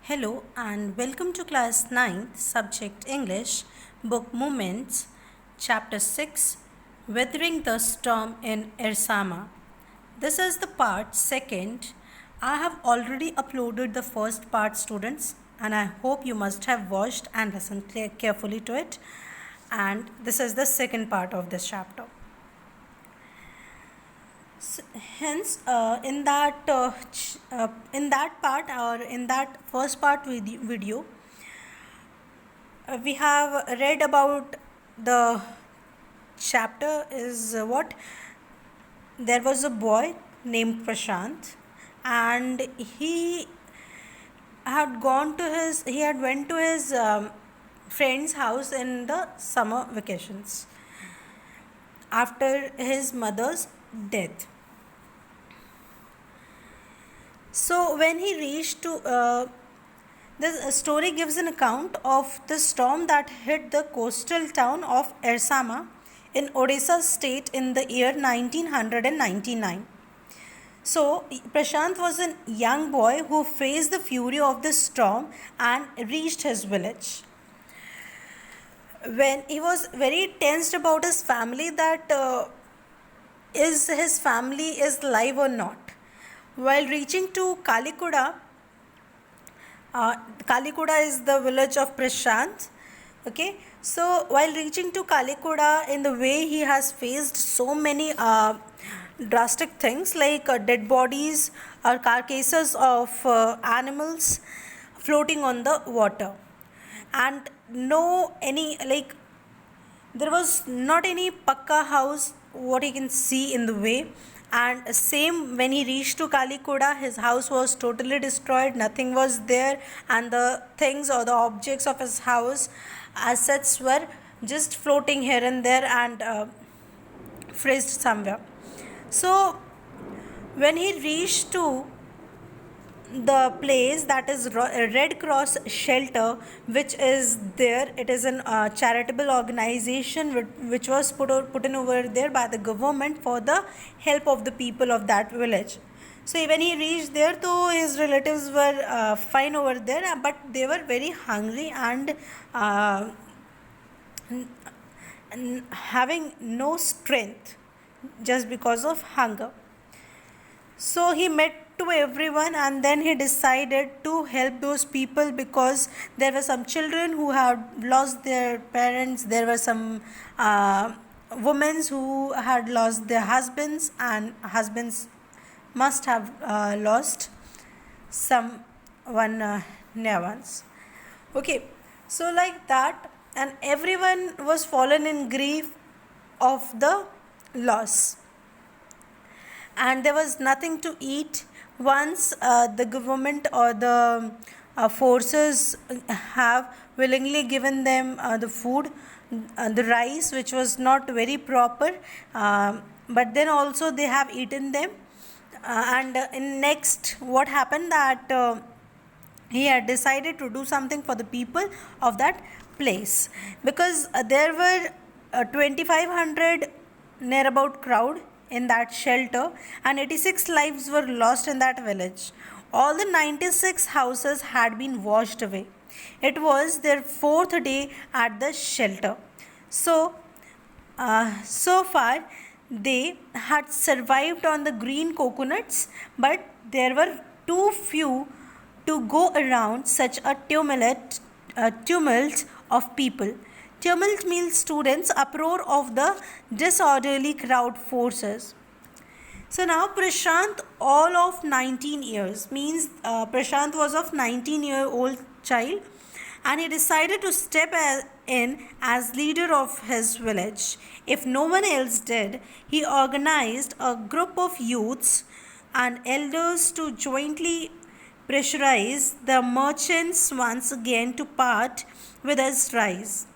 Hello and welcome to class 9th, subject English, book Movements, chapter 6, Weathering the Storm in Ersama. This is the part second. I have already uploaded the first part, students, and I hope you must have watched and listened carefully to it. And this is the second part of this chapter. Hence, in that part or in that first part video, we have read about the chapter is what there was a boy named Prashant, and he had went to his friend's house in the summer vacations after his mother's death. So when he reached to the story gives an account of the storm that hit the coastal town of Ersama in Odisha state in the year 1999. So Prashant was a young boy who faced the fury of the storm and reached his village. When he was very tensed about his family, that is his family is alive or not. While reaching to Kalikuda, Kalikuda is the village of Prashant. Okay, so while reaching to Kalikuda, in the way he has faced so many drastic things like dead bodies or carcasses of animals floating on the water, and there was not any pakka house what he can see in the way. And same when he reached to Kalikuda, his house was totally destroyed, nothing was there, and the things or the objects of his house assets were just floating here and there and frizzed somewhere. So when he reached to the place, that is Red Cross shelter, which is there, it is a charitable organization which was put in over there by the government for the help of the people of that village. So when he reached there, though his relatives were fine over there, but they were very hungry and having no strength just because of hunger. So he met to everyone, and then he decided to help those people because there were some children who had lost their parents, there were some women who had lost their husbands, and husbands must have lost someone near ones. Okay, so like that, and everyone was fallen in grief of the loss, and there was nothing to eat. Once the government or the forces have willingly given them the food, the rice, which was not very proper, but then also they have eaten them. And in next, what happened that he had decided to do something for the people of that place, because there were 2500 near about crowd in that shelter, and 86 lives were lost in that village. All the 96 houses had been washed away. It was their fourth day at the shelter. So far they had survived on the green coconuts, but there were too few to go around such a tumult of people. Tumult means, students, uproar of the disorderly crowd forces. So now Prashant, all of 19 years, means Prashant was of 19-year-old child, and he decided to step in as leader of his village. If no one else did, he organized a group of youths and elders to jointly pressurize the merchants once again to part with his rice.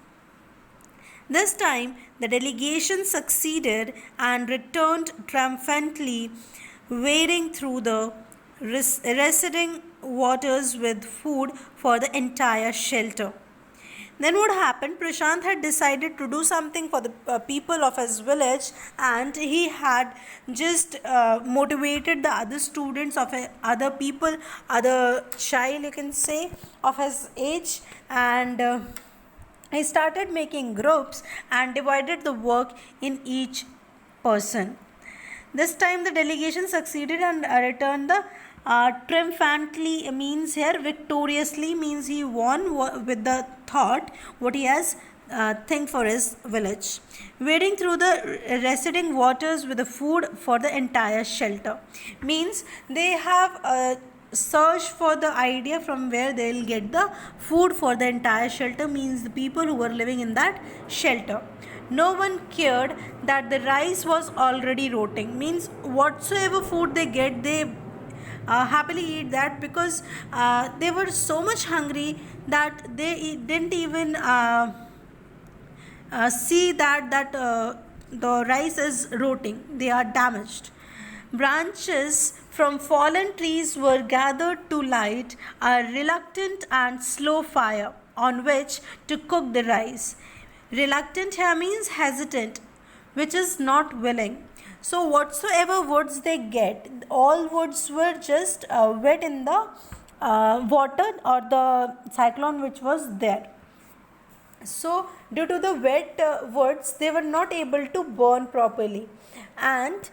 This time, the delegation succeeded and returned triumphantly, wading through the receding waters with food for the entire shelter. Then what happened? Prashant had decided to do something for the people of his village, and he had just motivated the other students of other people, other child you can say of his age, and he started making groups and divided the work in each person. This time the delegation succeeded and returned the triumphantly, means here victoriously, means he won with the thought what he has think for his village. Wading through the receding waters with the food for the entire shelter, means they have search for the idea from where they will get the food for the entire shelter, means the people who were living in that shelter. No one cared that the rice was already rotting, means whatsoever food they get, they happily eat that, because they were so much hungry that they didn't even see that the rice is rotting, they are damaged. Branches from fallen trees were gathered to light a reluctant and slow fire on which to cook the rice. Reluctant here means hesitant, which is not willing. So whatsoever woods they get, all woods were just wet in the water or the cyclone which was there. So due to the wet woods, they were not able to burn properly, and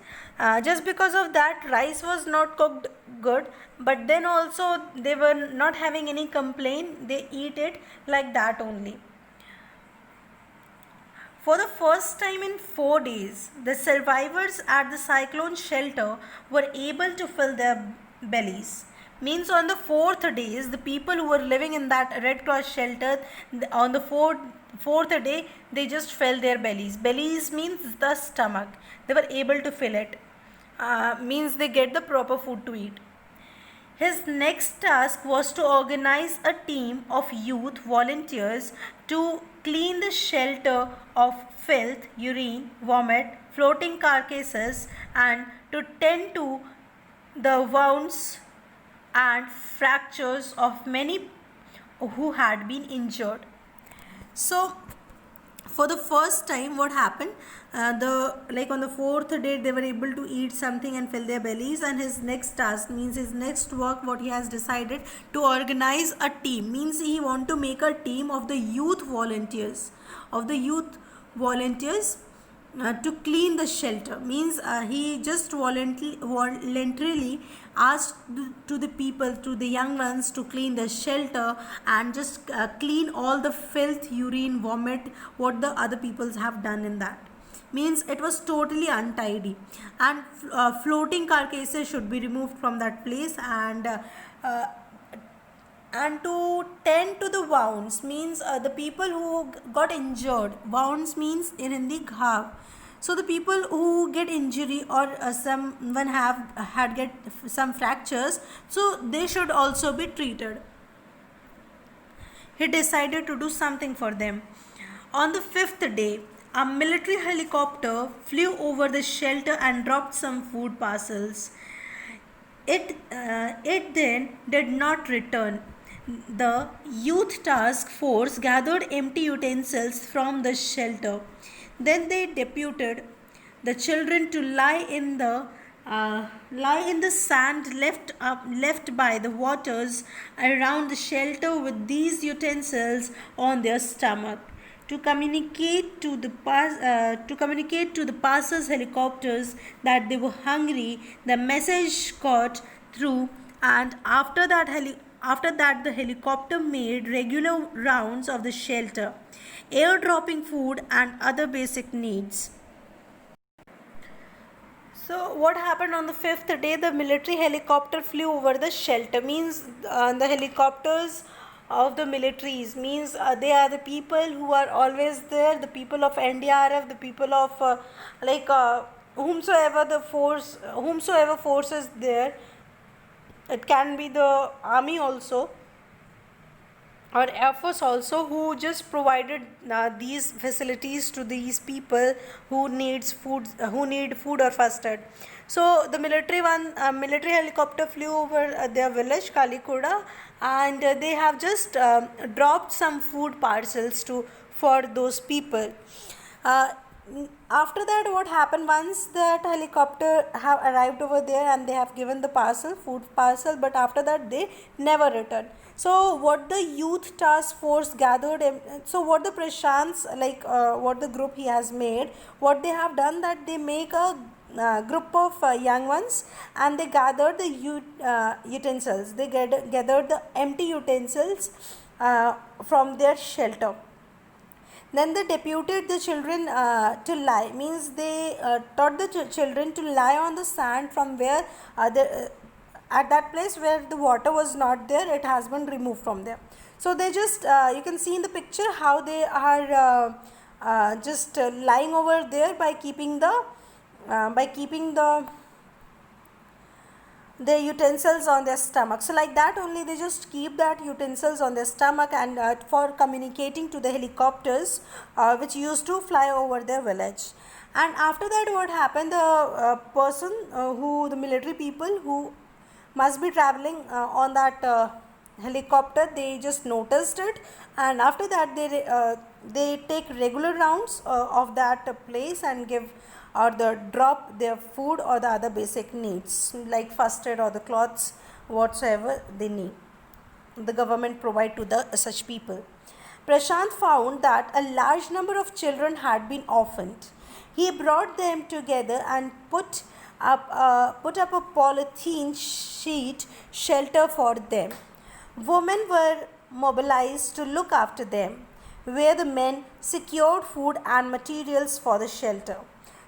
just because of that rice was not cooked good. But then also they were not having any complaint, they eat it like that only. For the first time in 4 days, the survivors at the cyclone shelter were able to fill their bellies. Means on the fourth days, the people who were living in that Red Cross shelter, on the fourth day, they just filled their bellies. Bellies means the stomach. They were able to fill it. Means they get the proper food to eat. His next task was to organize a team of youth volunteers to clean the shelter of filth, urine, vomit, floating carcasses, and to tend to the wounds and fractures of many who had been injured. So for the first time what happened, on the fourth day they were able to eat something and fill their bellies, and his next task, means his next work, what he has decided to organize a team, means he want to make a team of the youth volunteers to clean the shelter, means he just voluntarily asked to the people, to the young ones, to clean the shelter and just clean all the filth, urine, vomit, what the other peoples have done in that. Means it was totally untidy, and floating carcasses should be removed from that place, and to tend to the wounds, means the people who got injured. Wounds means in Hindi ghav. So the people who get injury, or someone had get some fractures, so they should also be treated. He decided to do something for them. On the fifth day, a military helicopter flew over the shelter and dropped some food parcels. It then did not return. The youth task force gathered empty utensils from the shelter. Then they deputed the children to lie in the sand left by the waters around the shelter with these utensils on their stomach. To communicate to the passers helicopters that they were hungry, the message got through, and after that the helicopter made regular rounds of the shelter, airdropping food and other basic needs. So what happened on the fifth day? The military helicopter flew over the shelter, means the helicopters of the militaries, means they are the people who are always there, the people of NDRF, the people of whomsoever force is there. It can be the army also. or Air Force also, who just provided these facilities to these people who needs food, who need food or first aid. So the military helicopter flew over their village Kalikoda, and they have just dropped some food parcels to for those people. uh, After that, what happened, once that helicopter have arrived over there and they have given the parcel, food parcel, but after that they never returned. So what the youth task force gathered, so what the Prashant's, like what the group he has made, what they have done, that they make a group of young ones, and they gathered the utensils, they gathered the empty utensils from their shelter. Then they deputed the children to lie, means they taught the children to lie on the sand from where at that place where the water was not there, it has been removed from there. So they just, you can see in the picture how they are just lying over there by keeping the utensils on their stomach. So like that only, they just keep that utensils on their stomach, and for communicating to the helicopters which used to fly over their village. And after that, what happened, the person who the military people who must be traveling on that helicopter, they just noticed it, and after that they take regular rounds of that place and give or the drop their food or the other basic needs like first aid or the clothes whatsoever they need, the government provide to the such people. Prashant found that a large number of children had been orphaned. He brought them together and put up a polythene sheet shelter for them. Women were mobilized to look after them, where the men secured food and materials for the shelter.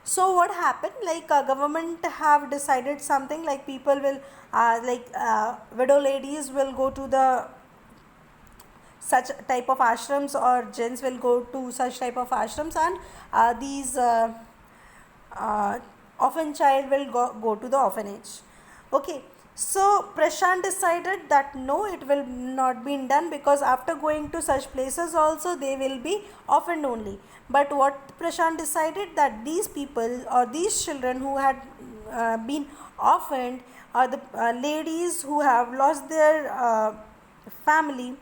So what happened, like government have decided something, like people will widow ladies will go to the such type of ashrams, or gents will go to such type of ashrams, and these orphan child will go to the orphanage. Okay, so Prashant decided that no, it will not be done, because after going to such places also they will be orphaned only. But what Prashant decided, that these people or these children who had been orphaned, or the ladies who have lost their family,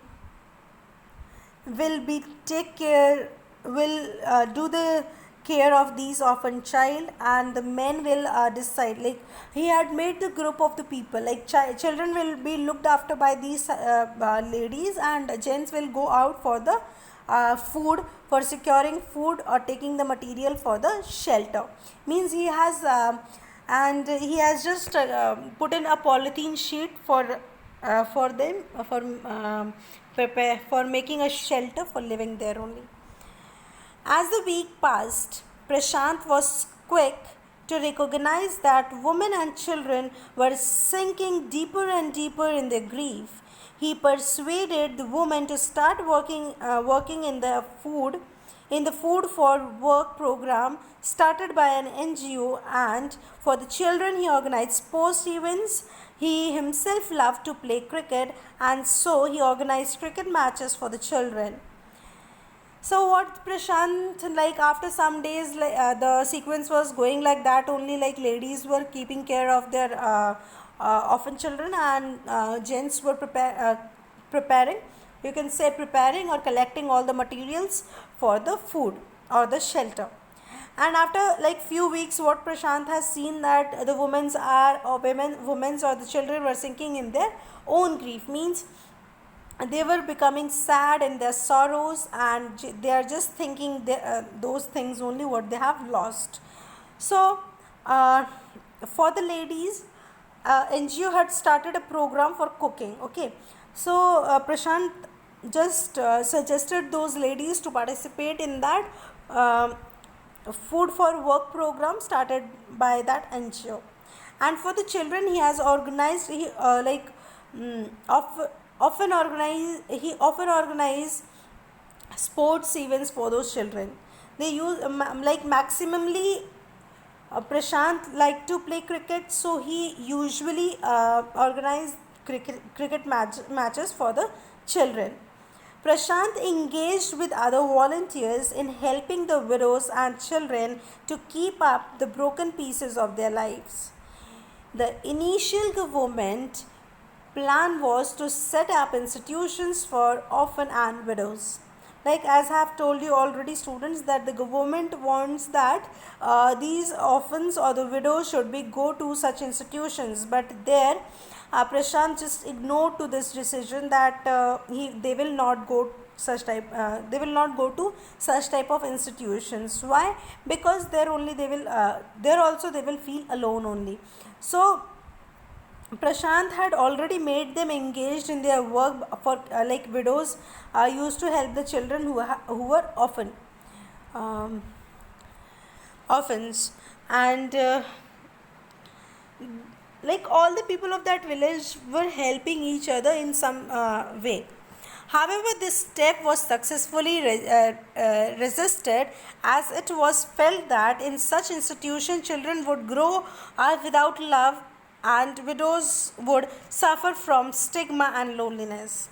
will be take care, will do the care of these orphan child, and the men will decide, like he had made the group of the people, like children will be looked after by these ladies, and gents will go out for the food, for securing food or taking the material for the shelter. Means he has and he has just put in a polythene sheet for them for prepare for making a shelter for living there only. As the week passed, Prashant was quick to recognize that women and children were sinking deeper and deeper in their grief. He persuaded the women to start working in the food for work program started by an NGO, and for the children he organized sports events. He himself loved to play cricket, and so he organized cricket matches for the children. So what Prashant, like after some days, the sequence was going like that only, like ladies were keeping care of their orphan children, and gents were preparing, you can say preparing or collecting all the materials for the food or the shelter. And after like few weeks, what Prashant has seen, that the women's or the children were sinking in their own grief, means they were becoming sad in their sorrows, and they are just thinking those things only what they have lost. So for the ladies, NGO had started a program for cooking. Okay, so Prashant just suggested those ladies to participate in that food for work program started by that NGO. And for the children, he has organized, he often organize sports events for those children. They use like maximally Prashant liked to play cricket, so he usually organized cricket matches for the children. Prashant engaged with other volunteers in helping the widows and children to keep up the broken pieces of their lives. The initial government plan was to set up institutions for orphan and widows. Like as I have told you already, students, that the government wants that these orphans or the widows should be go to such institutions, but there Prashant just ignored to this decision that they will not go they will not go to such type of institutions. Why? Because there only they will there also they will feel alone only. So Prashant had already made them engaged in their work for like widows used to help the children who were um, orphans, and like all the people of that village were helping each other in some way. However, this step was successfully resisted, as it was felt that in such institutions children would grow up without love and widows would suffer from stigma and loneliness.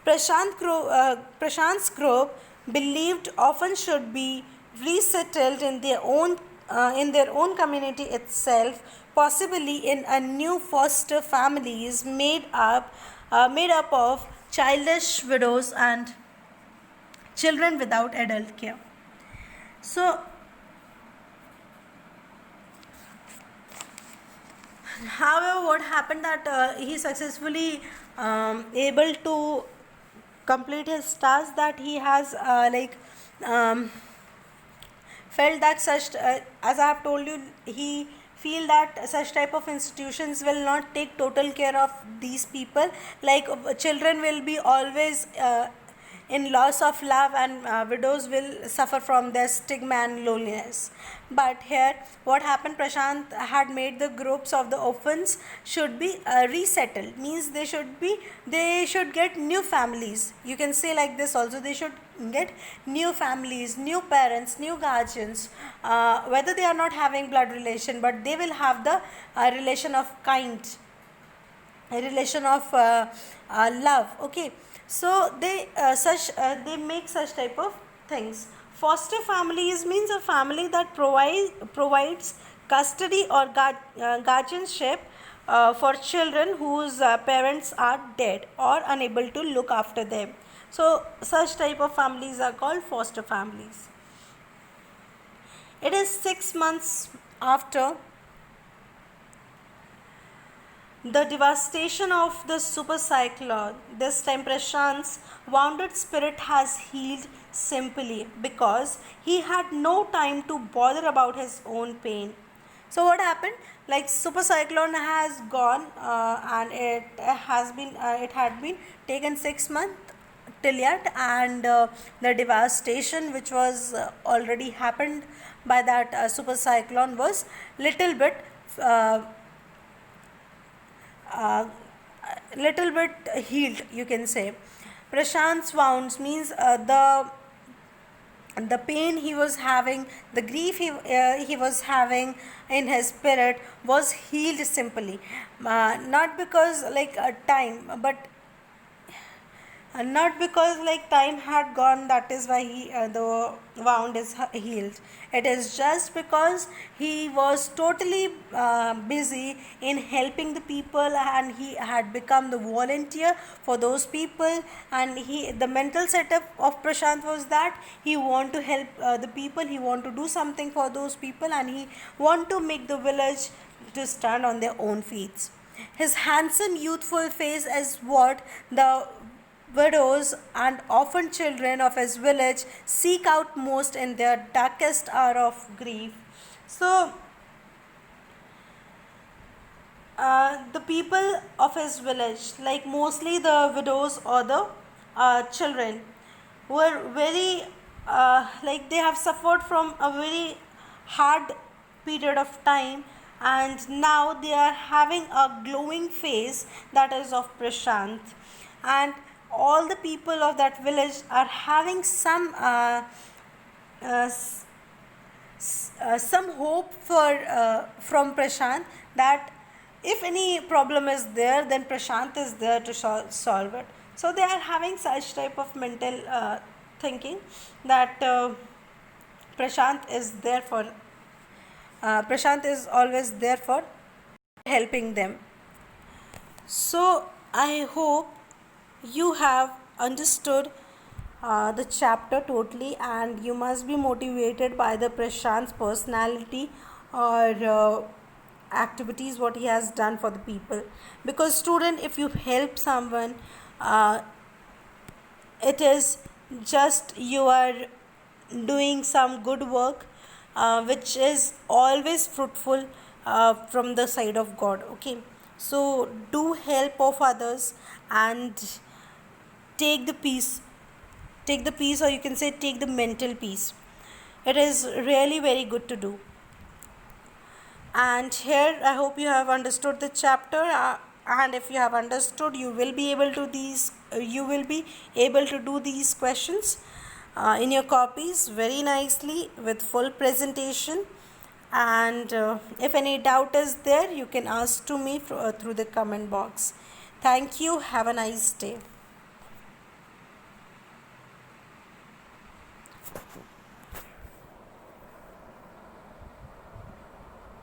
Prashant's group believed orphans should be resettled in their own community itself, possibly in a new foster families made up of childless widows and children without adult care. So, however, what happened that he successfully able to complete his task, that he has um, felt that such as I have told you, he feel that such type of institutions will not take total care of these people, like children will be always in loss of love, and widows will suffer from their stigma and loneliness. But here what happened, Prashant had made the groups of the orphans should be resettled, means they should get new families, you can say like this also, they should get new families, new parents, new guardians, whether they are not having blood relation, but they will have the relation of kind, a relation of love. Okay, so they make such type of things. Foster families means a family that provides custody or guardianship for children whose parents are dead or unable to look after them. So such type of families are called foster families. It is 6 months after the devastation of the super cyclone. This time Prashant's wounded spirit has healed simply because he had no time to bother about his own pain. So what happened? Like super cyclone has gone, and it had been taken 6 months till yet, and the devastation which was already happened by that super cyclone was little bit uh, uh, little bit healed, you can say. Prashant's wounds means the pain he was having, the grief he was having in his spirit was healed simply, not because like time, but not because like time had gone, that is why the wound is healed. It is just because he was totally busy in helping the people, and he had become the volunteer for those people, and the mental setup of Prashant was that he want to help the people, he want to do something for those people, and he want to make the village to stand on their own feet. His handsome youthful face is what the widows and orphan children of his village seek out most in their darkest hour of grief. So, the people of his village, like mostly the widows or the children, were very like they have suffered from a very hard period of time, and now they are having a glowing face, that is of Prashant, and all the people of that village are having uh, some hope from Prashant, that if any problem is there, then Prashant is there to solve it. So they are having such type of mental thinking that Prashant is there for Prashant is always there for helping them. So I hope you have understood the chapter totally, and you must be motivated by the Prashant's personality or activities what he has done for the people. Because student, if you help someone, uh, it is just you are doing some good work, which is always fruitful from the side of God. Okay, so do help of others and take the peace, or you can say take the mental peace. It is really very good to do. And here I hope you have understood the chapter, and if you have understood, you will be able to do these questions in your copies very nicely with full presentation. And if any doubt is there, you can ask to me through the comment box. Thank you. Have a nice day.